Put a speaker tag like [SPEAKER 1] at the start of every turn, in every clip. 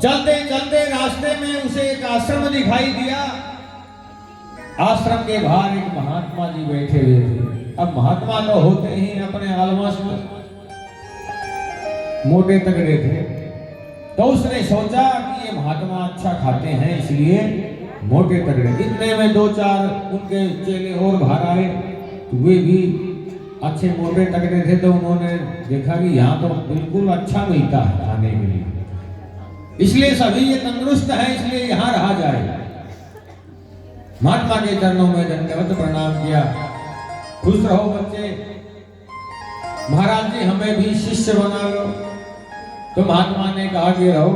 [SPEAKER 1] चलते चलते रास्ते में उसे एक आश्रम दिखाई दिया। आश्रम के बाहर एक महात्मा जी बैठे हुए थे। अब महात्मा तो होते ही अपने आलमास में मोटे तगड़े थे, तो उसने सोचा कि ये महात्मा अच्छा खाते हैं इसलिए मोटे तगड़े। इतने में दो चार उनके चेले और बाहर आए, तो वे भी अच्छे मोटे तगड़े थे। तो उन्होंने देखा कि यहाँ तो बिल्कुल अच्छा मिलता है खाने के लिए, इसलिए सभी ये तंदुरुस्त है, इसलिए यहाँ रहा जाए। महात्मा के चरणों में दंडवत प्रणाम किया। खुश रहो बच्चे, महाराज जी हमें भी शिष्य बना लो। तो महात्मा ने कहा कि रहो।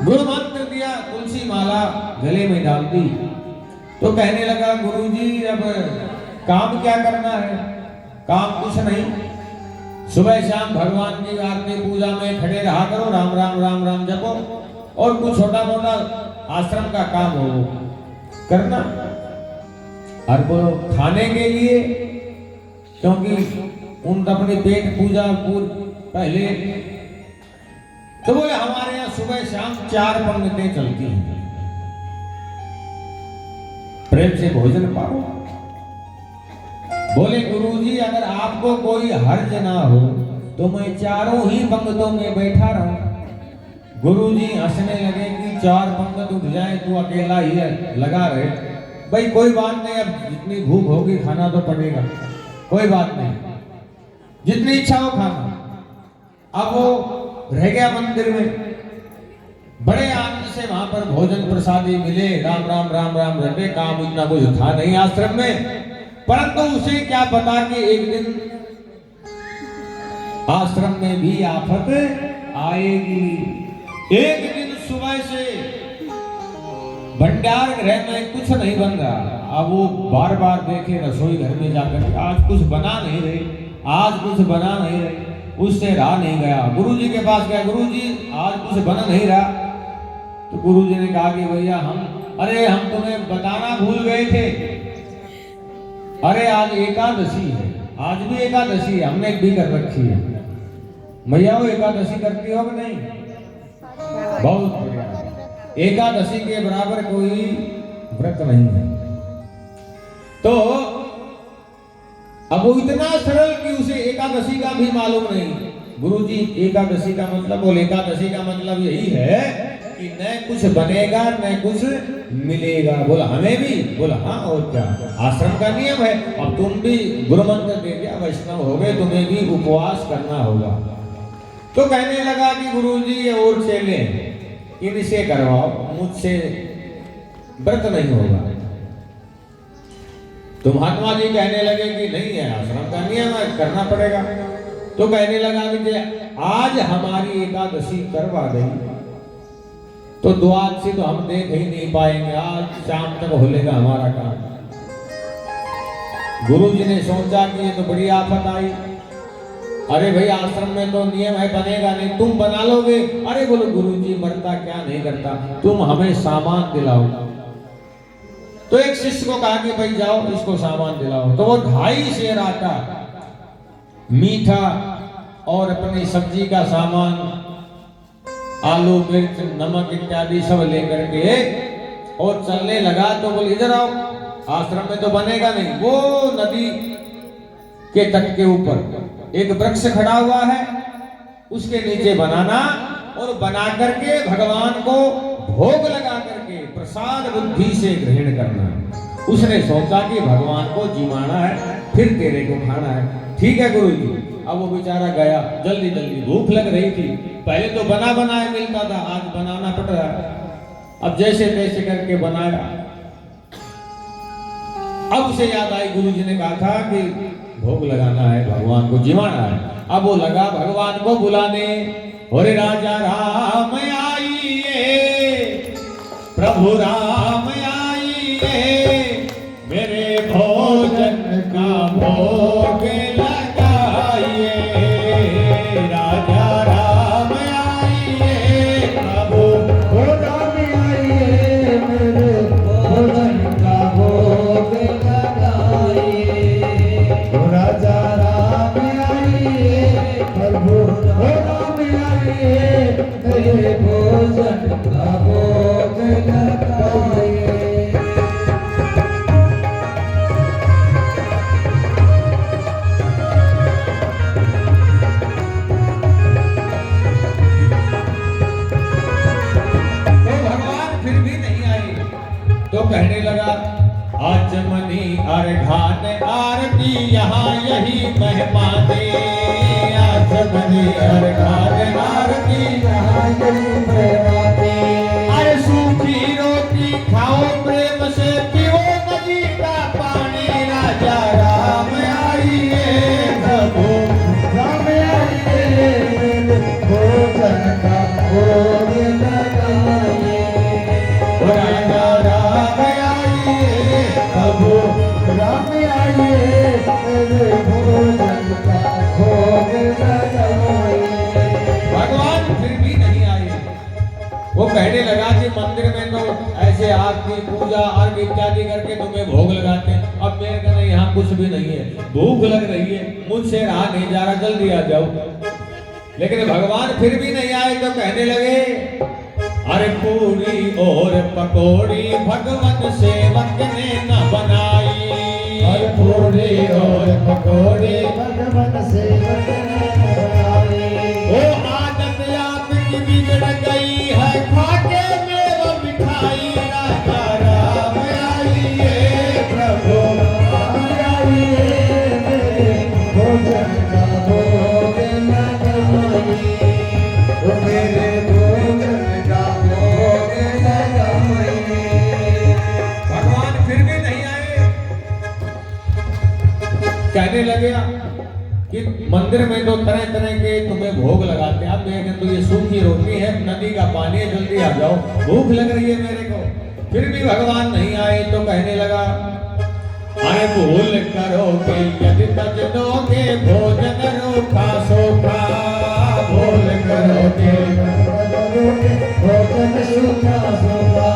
[SPEAKER 1] गुरु मंत्र दिया, तुलसी माला गले में डाल दी। तो कहने लगा गुरुजी अब काम क्या करना है? काम कुछ नहीं, सुबह शाम भगवान की आरती पूजा में खड़े रहा करो, राम राम राम राम जपो, और कुछ छोटा मोटा आश्रम का काम हो करना। और बोलो खाने के लिए, क्योंकि उन अपनी पेट पूजा पहले, तो बोले हमारे यहाँ सुबह शाम 4 पंक्तियां चलती हैं, प्रेम से भोजन पाओ। बोले गुरुजी अगर आपको कोई हर्ज ना हो तो मैं चारों ही पंक्तों में बैठा रहूं। गुरुजी हंसने लगे कि 4 पंक्त उठ जाए तू अकेला ही लगा रहे। भाई कोई बात नहीं, अब जितनी भूख होगी खाना तो पड़ेगा, कोई बात नहीं, जितनी इच्छा हो खाना। अब वो रह गया मंदिर में, बड़े आनंद से वहां पर भोजन प्रसादी मिले, राम राम राम राम रटे। काम इतना कुछ था नहीं आश्रम में, परंतु उसे क्या पता कि एक दिन आश्रम में भी आफत आएगी। एक दिन सुबह से भंडार गृह में कुछ नहीं बन रहा। अब वो बार बार देखे रसोई घर में जाकर आज कुछ बना नहीं रहे, आज कुछ बना नहीं रहे, उससे रहा नहीं गया। गुरुजी के पास गया, गुरुजी आज कुछ बना नहीं रहा। तो गुरुजी ने कहा कि भैया हम तुम्हें बताना भूल गए थे, अरे आज एकादशी है, आज भी एकादशी है, हमने भी कर रखी है। भैया वो एकादशी करती हो कि नहीं? बहुत बढ़िया, एकादशी के बराबर कोई व्रत नहीं है। तो अब वो इतना सरल कि उसे एकादशी का भी मालूम नहीं। गुरुजी एकादशी का मतलब, बोले एकादशी का मतलब यही है कि न कुछ बनेगा न कुछ मिलेगा। बोला हमें भी? बोला हाँ और क्या, आश्रम का नियम है। अब तुम भी गुरु मंत्र दे दिया, वैष्णव हो गए, तुम्हें भी उपवास करना होगा। तो कहने लगा कि गुरुजी ये और चेले इनसे करवाओ, मुझसे व्रत नहीं होगा। तो महात्मा जी कहने लगे कि नहीं है, आश्रम का नियम है, करना पड़ेगा। तो कहने लगा कि आज हमारी एकादशी करवा गई तो द्वार से तो हम देख ही नहीं पाएंगे, आज शाम तक होलेगा हमारा काम। गुरुजी ने सोचा कि ये तो बड़ी आफत आई। अरे भाई आश्रम में तो नियम है, बनेगा नहीं, तुम बना लोगे? अरे बोलो गुरुजी मरता क्या नहीं करता, तुम हमें सामान दिलाओ। तो एक शिष्य को कहा कि भाई जाओ इसको सामान दिलाओ। तो वो 2.5 सेर आटा, मीठा और अपनी सब्जी का सामान, आलू मिर्च नमक इत्यादि सब लेकर के और चलने लगा। तो बोले इधर आओ, आश्रम में तो बनेगा नहीं। वो नदी के तट के ऊपर एक वृक्ष खड़ा हुआ है, उसके नीचे बनाना और बना करके भगवान को भोग लगा करके प्रसाद बुद्धि से ग्रहण करना। उसने सोचा कि भगवान को जिमाना है, फिर तेरे को खाना है। ठीक है गुरुजी। अब वो बेचारा गया, जल्दी जल्दी भूख लग रही थी, पहले तो बना बनाया मिलता था, आज बनाना पड़ रहा है। अब जैसे तैसे करके बनाया। अब उसे याद आई, गुरुजी ने कहा था कि भोग लगाना है, भगवान को जिमाना है। अब वो लगा भगवान को बुलाने, ओरे राजा राम आइए, प्रभु राम आइए, मेरे भोजन का भोग लगाइए। राजा राम आइए, प्रभु राम आइए, मेरे भोजन का भोग लगाइए। राजा राम आइए, प्रभु राम आइए,
[SPEAKER 2] भोजन का भोग लगाए।
[SPEAKER 1] तो कहने लगा आचमनी अर्घान आरती यहाँ यही महिमा दे। आचमनी अर्घान आरती
[SPEAKER 2] यहाँ यही महिमा दे।
[SPEAKER 1] अरे सूखी रोटी खाओ प्रेम से पियो नदी का पानी। राजा राम आइए प्रभु
[SPEAKER 2] राम आइए भोजन का भोग लगाए।
[SPEAKER 1] राजा राम आइए प्रभु
[SPEAKER 2] राम आइए भोजन का भोग लगाए।
[SPEAKER 1] भगवान फिर भी नहीं आए। वो कहने लगा कि मंदिर में तो ऐसे आपकी पूजा अर्घ इत्यादि करके तुम्हें भोग लगाते हैं, अब मेरे कहना यहाँ कुछ भी नहीं है, भूख लग रही है, मुझसे रहा नहीं जा रहा, जल्दी आ जाओ। लेकिन भगवान फिर भी नहीं आए तो कहने लगे अरे पूरी और पकौड़ी भगवान सेवक ने न बनाई।
[SPEAKER 2] अरे पूरी और पकौड़ी भगवान सेवक ने बनाई।
[SPEAKER 1] वो आदत आपकी बिगड़ गई है खाके मेवा मिठाई। राजा राम आइए प्रभु
[SPEAKER 2] राम आइए भोजन का भोग लगाए। मेरे भोजन का भोग लगाए।
[SPEAKER 1] भगवान फिर भी नहीं आए। कहने लगे कि मंदिर में तो तरह तरह के तुम्हें भोग लगाते हैं, अब मेरे तो ये सूखी रोटी है, नदी का पानी है, जल्दी आ जाओ, भूख लग रही है मेरे को। फिर भी भगवान नहीं आए तो कहने लगा अरे भूल करोगे यदि तज दोगे भोजन रूखा सोखा। भूल करोगे
[SPEAKER 2] भोजन सूखा सूखा।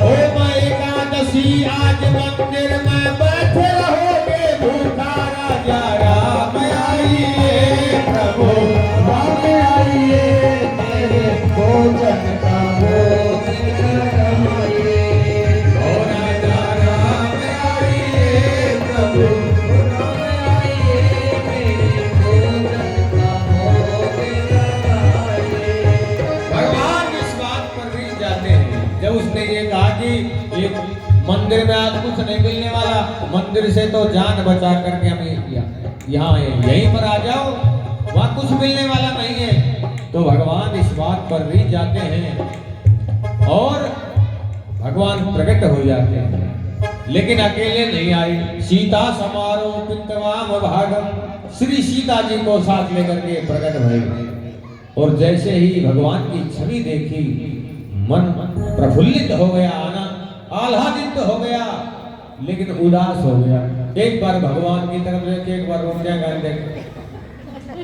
[SPEAKER 1] ओ मैं एकादशी आज मंदिर में बैठे रहोगे भूखा। राजा राम आइए प्रभु
[SPEAKER 2] राम आइए मेरे भोजन का भोग लगाए।
[SPEAKER 1] ओ राजा राम आइए प्रभु
[SPEAKER 2] राम आइए मेरे भोजन का भोग लगाए।
[SPEAKER 1] भगवान इस बात पर भी जाते हैं जब उसने ये कहा कि ये मंदिर में आज कुछ नहीं मिलने वाला, मंदिर से तो जान बचा करके हमें यहाँ यहीं पर आ जाओ, वहाँ कुछ मिलने वाला नहीं है। तो भगवान इस बात पर भी जाते हैं और भगवान प्रकट हो जाते हैं, लेकिन अकेले नहीं आए। सीता समारोह पितवाम भागम, श्री सीता जी को साथ लेकर के प्रकट भए और जैसे ही भगवान की छवि देखी मन प्रफुल्लित हो गया, आह्लादित हो गया, लेकिन उदास हो गया। एक बार भगवान की तरफ देखे, एक बार उनके घर देखे।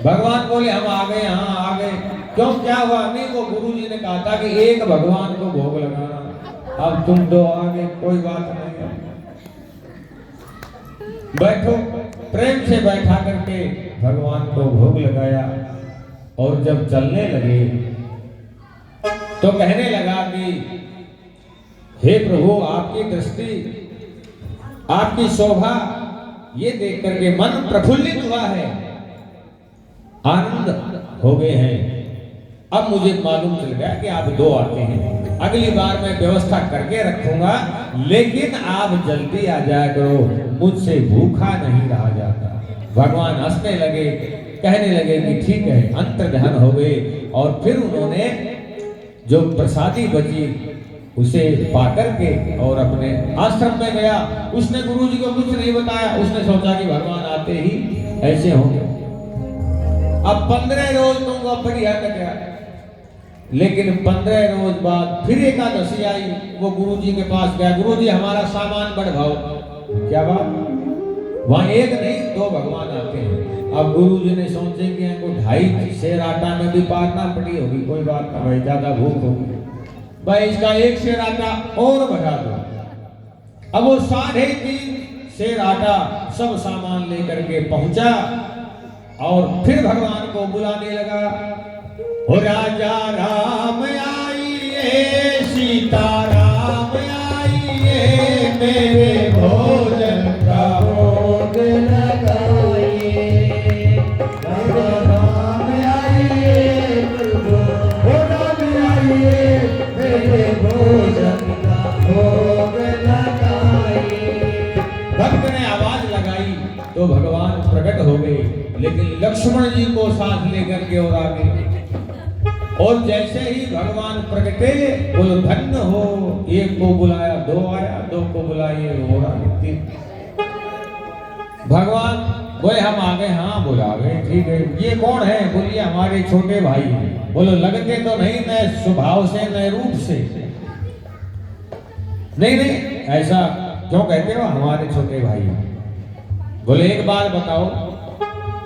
[SPEAKER 1] भगवान बोले हम आ गए, हाँ आ गए। क्यों क्या हुआ? नहीं, वो गुरुजी ने कहा था कि एक भगवान को भोग लगाना, अब तुम दो आ गए, कोई बात नहीं है, बैठो। प्रेम से बैठा करके भगवान को भोग लगाया और जब चलने लगे तो कहने लगा कि हे प्रभु आपकी दृष्टि, आपकी शोभा ये देख करके मन प्रफुल्लित हुआ है, आनंद हो गए हैं। अब मुझे मालूम चल गया कि आप दो आते हैं, अगली बार मैं व्यवस्था करके रखूंगा, लेकिन आप जल्दी आ जाया करो, मुझसे भूखा नहीं रहा जाता। भगवान हंसने लगे, कहने लगे कि ठीक है, अंतर्ध्यान हो गए। और फिर उन्होंने जो प्रसादी बची उसे पाकर के और अपने आश्रम में गया। उसने गुरुजी को कुछ नहीं बताया, उसने सोचा कि भगवान आते ही ऐसे होंगे। अब 15 रोज दूंगा बढ़िया तक गया, लेकिन 15 रोज बाद फिर एकादशी आई। वो गुरुजी के पास गया, गुरुजी हमारा सामान बढ़ाओ। क्या बात? वहां एक नहीं दो भगवान आते हैं। अब गुरुजी ने सोचे कि इनको 2.5 सेर आटा में भी पारना पड़ी होगी, कोई बात ना भाई, ज्यादा भूख होगी भाई, इसका 1 सेर आटा और बढ़ा दो। अब वो 3.5 सेर आटा सब सामान लेकर के पहुंचा और फिर भगवान को बुलाने लगा। हो राजा राम सीताराम आइए मेरे भोजन का
[SPEAKER 2] भोग लगाइए राम आइए प्रभु हो राम आइए मेरे भोजन का भोग लगाइए।
[SPEAKER 1] भक्त ने आवाज लगाई तो भगवान प्रकट हो गए, लेकिन लक्ष्मण जी को साथ लेकर के और आगे। और जैसे ही भगवान प्रकटे, बोलो धन्य हो, एक को बुलाया दो आया, दो को बुलाए और आगे। भगवान बोले हम आ गए, हाँ बुला गए, ठीक है। ये कौन है? बोलिए हमारे छोटे भाई हैं। बोलो लगते तो नहीं, न स्वभाव से न रूप से। नहीं नहीं, ऐसा क्यों कहते हो? हमारे छोटे भाई हैं। बोले एक बात बताओ,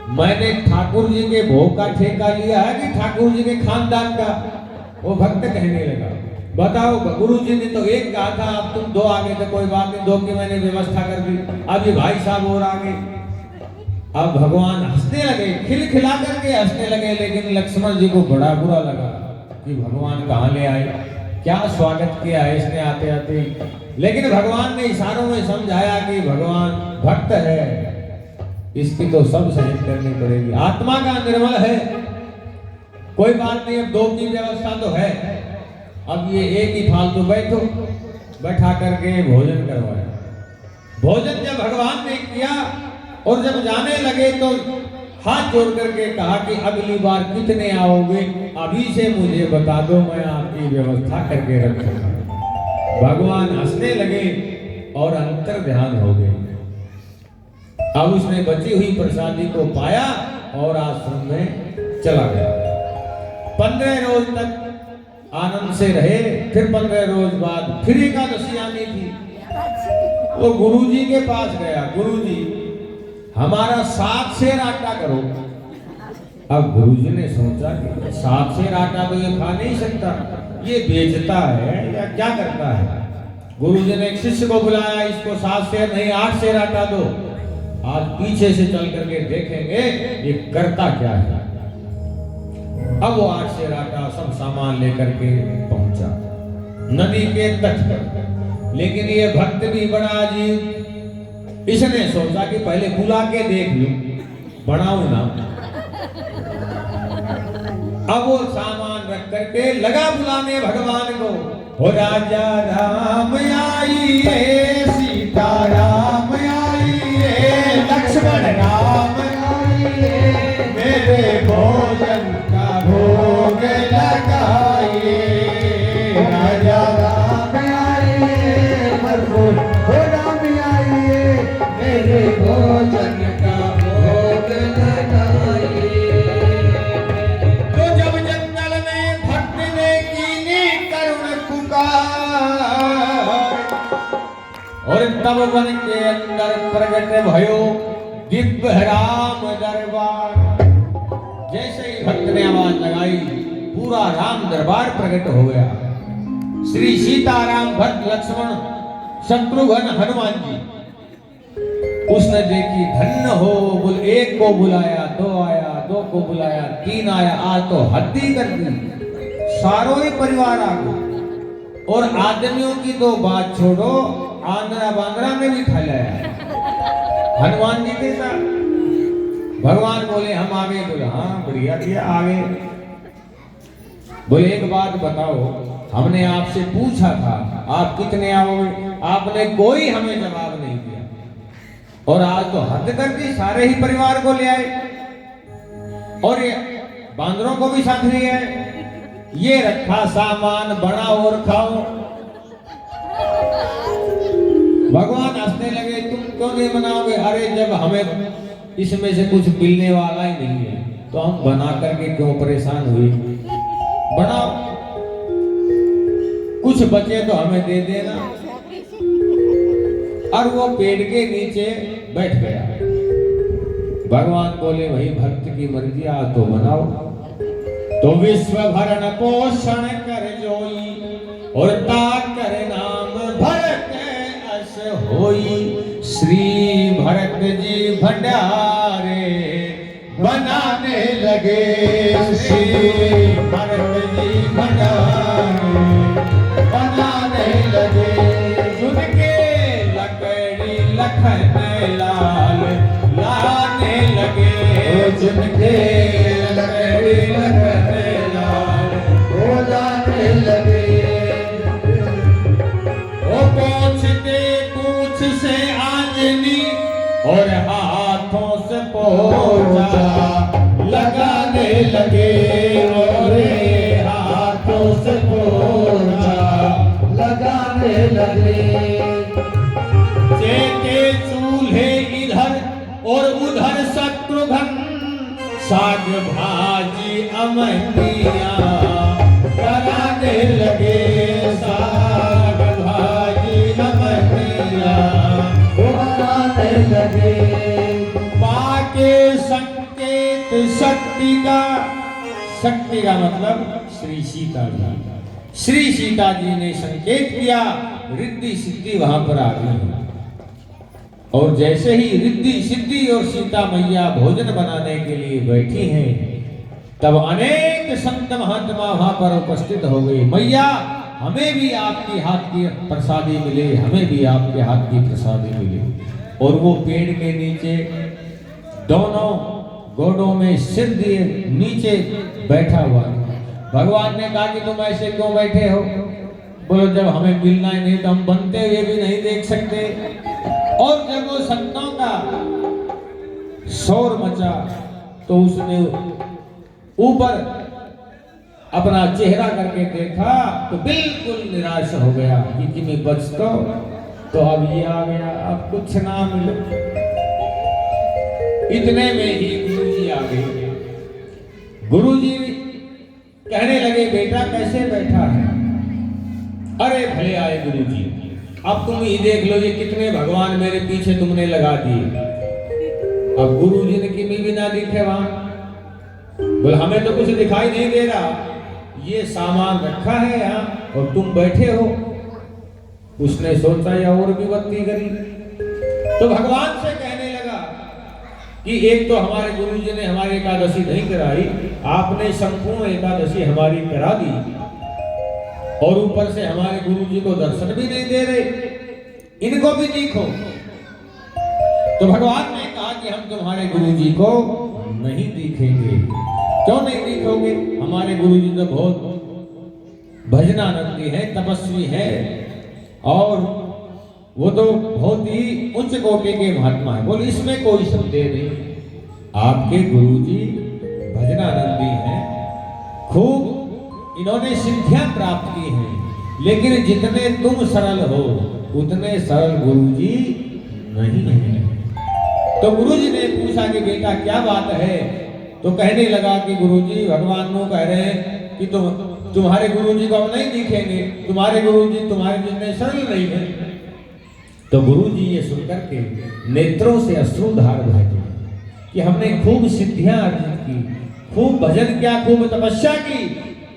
[SPEAKER 1] मैंने ठाकुर जी के भोग का ठेका लिया है कि ठाकुर जी के खानदान का? वो भक्त कहने लगा, बताओ गुरु जी ने तो एक कहा था, अब तुम दो आ गए थे, कोई बात नहीं, दो की मैंने व्यवस्था कर दी, अब ये भाई साहब और आ गए। अब भगवान हंसने लगे, खिलखिला करके हंसने लगे, लेकिन लक्ष्मण जी को बड़ा बुरा लगा कि भगवान कहाँ ले आए, क्या स्वागत किया है इसने आते आते। लेकिन भगवान ने इशारों में समझाया कि भगवान भक्त है, इसकी तो सब सहन करनी पड़ेगी, आत्मा का निर्मल है, कोई बात नहीं, अब दो की व्यवस्था तो है। अब ये एक ही फालतू बैठो, बैठा करके भोजन करवाया। भोजन जब भगवान ने किया और जब जाने लगे तो हाथ जोड़ करके कहा कि अगली बार कितने आओगे, अभी से मुझे बता दो, मैं आपकी व्यवस्था करके रखूंगा। भगवान हंसने लगे और अंतर ध्यान हो गए। अब उसने बची हुई प्रसादी को पाया और आश्रम में चला गया। 15 रोज तक आनंद से रहे। फिर 15 रोज बाद फिर एकादशी आनी थी। वो गुरुजी के पास गया, गुरुजी हमारा 7 सेर आटा करो। अब गुरुजी ने सोचा कि 7 सेर आटा तो ये खा नहीं सकता, ये बेचता है या क्या करता है। गुरुजी ने एक शिष्य को बुलाया, इसको 7 सेर नहीं 8 सेर आटा दो, आज पीछे से चल करके देखेंगे ये करता क्या है। अब वो 8 सेर आटा सब सामान लेकर के पहुंचा नदी के तट पर। लेकिन ये भक्त भी बड़ा अजीब, इसने सोचा कि पहले बुला के देख लूं, बनाऊं ना। अब वो सामान रख करके लगा बुलाने भगवान को, हो राजा राम आइए, सीता राम आइए, लक्ष्मण राम आइए, मेरे भोजन का भोग लगाइए।
[SPEAKER 2] राजा राम आइए प्रभु हो राम आइए मेरे भोजन का भोग लगाइए।
[SPEAKER 1] तो जब जंगल में भक्त ने कीनी करुण पुकार, और तब वन के अंदर प्रगट भयो दिव्य राम दरबार। जैसे ही भक्त ने आवाज लगाई, पूरा राम दरबार प्रकट हो गया। श्री सीताराम भक्त लक्ष्मण शत्रुघ्न हनुमान जी, उसने देखी, धन्य हो, बोल एक को बुलाया दो आया, दो को बुलाया 3 आया, आज तो हद ही कर दी, सारों ही परिवार आ गए। और आदमियों की तो बात छोड़ो, आंध्रा बांद्रा में भी खा लाया हनुमान जी के साथ। भगवान बोले हम आ गए। बोले हाँ बढ़िया किया, आ गए। बोले एक बात बताओ, हमने आपसे पूछा था आप कितने आओगे, आपने कोई हमें जवाब नहीं दिया, और आज तो हद कर दी, सारे ही परिवार को ले आए और ये बांदरों को भी साथ ले आए। ये रखा सामान, बनाओ और खाओ। भगवान हंसने लगे, तुम क्यों नहीं बनाओगे? अरे जब हमें इसमें से कुछ मिलने वाला ही नहीं है तो हम बना करके क्यों परेशान हुए? बनाओ, कुछ बचे तो हमें दे देना। और वो पेड़ के नीचे बैठ गया। भगवान बोले वही भक्त की मर्जी, आ तो बनाओ। तो विश्व भरण पोषण कर जोई, और ताक कर नाम भरत अस होई। श्री भरत जी भंडारे बनाने लगे, श्री भरत जी भंडारे हाथों से पोंछा लगाने लगे और हाथों से पोंछा
[SPEAKER 2] लगाने लगे।
[SPEAKER 1] जेके चूल्हे इधर और उधर शत्रुघ्न साग भाजी अमनिया कराने लगे। साग भाजी अमनिया
[SPEAKER 2] बनाने लगे।
[SPEAKER 1] पाके संकेत शक्ति का मतलब श्री सीता जी। श्री सीता जी ने संकेत किया, रिद्धि सिद्धि वहां पर आ गई। और जैसे ही रिद्धि सिद्धि और सीता मैया भोजन बनाने के लिए बैठी हैं, तब अनेक संत महात्मा वहां पर उपस्थित हो गए। मैया, हमें भी आपकी हाथ की प्रसादी मिले, हमें भी आपके हाथ की प्रसादी मिले। और वो पेड़ के नीचे दोनों गोडों में सिर दिए नीचे बैठा हुआ। भगवान ने कहा कि तुम ऐसे क्यों बैठे हो? बोलो, जब हमें मिलना ही नहीं तो हम बनते हुए भी नहीं देख सकते। और जब वो संतों का शोर मचा तो उसने ऊपर अपना चेहरा करके देखा तो बिल्कुल निराश हो गया कि मैं बच तो अब ये आ गया, अब कुछ ना मिले। इतने में ही गुरुजी आ गए। गुरुजी कहने लगे, बेटा कैसे बैठा है? अरे भले आए गुरुजी, अब तुम ही देख लो ये कितने भगवान मेरे पीछे तुमने लगा दिए। अब गुरुजी ने किमी भी ना दिखे वहां। बोले, हमें तो कुछ दिखाई नहीं दे रहा, ये सामान रखा है यहाँ और तुम बैठे हो। उसने सोचा या और भी बत्ती करी तो भगवान से कहने लगा कि एक तो हमारे गुरुजी ने हमारी एकादशी नहीं कराई, आपने संपूर्ण एकादशी हमारी करा दी और ऊपर से हमारे गुरुजी को दर्शन भी नहीं दे रहे, इनको भी देखो। तो भगवान ने कहा कि हम तुम्हारे गुरुजी को नहीं दिखेंगे। क्यों नहीं दिखोगे? हमारे गुरुजी तो बहुत भजनानंदी है, तपस्वी है और वो तो बहुत ही उच्च कोटि के महात्मा है। बोले, इसमें कोई संदेह नहीं, आपके गुरुजी भजनानंदी हैं, खूब इन्होंने सिद्धियां प्राप्त की हैं, लेकिन जितने तुम सरल हो उतने सरल गुरुजी नहीं है। तो गुरुजी ने पूछा कि बेटा क्या बात है? तो कहने लगा कि गुरुजी, भगवान को कह रहे हैं कि तुम्हारे गुरुजी को हम नहीं दिखेंगे, तुम्हारे गुरुजी तुम्हारे जितने सरल नहीं है। तो गुरुजी ये सुनकर के नेत्रों से अश्रुधार बहे कि हमने खूब सिद्धियां अर्जित की, खूब भजन किया, खूब तपस्या की,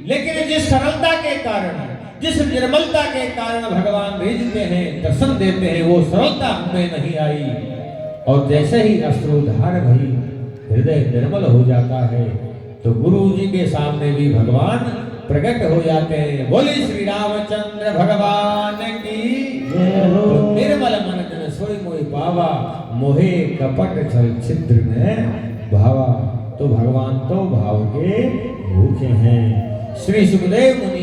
[SPEAKER 1] लेकिन जिस सरलता के कारण, जिस निर्मलता के कारण भगवान रिझते हैं, दर्शन देते हैं, वो सरलता हमें नहीं आई। और जैसे ही अश्रुधार भई हृदय निर्मल हो जाता है तो गुरुजी के सामने भी भगवान प्रकट हो जाते हैं। बोले श्री रामचंद्र भगवान की। तो निर्मल मन जन सोई मोहि पावा, मोहे कपट छल छिद्र में भावा। तो भगवान तो भाव के भूखे हैं। श्री सुखदेव मुनि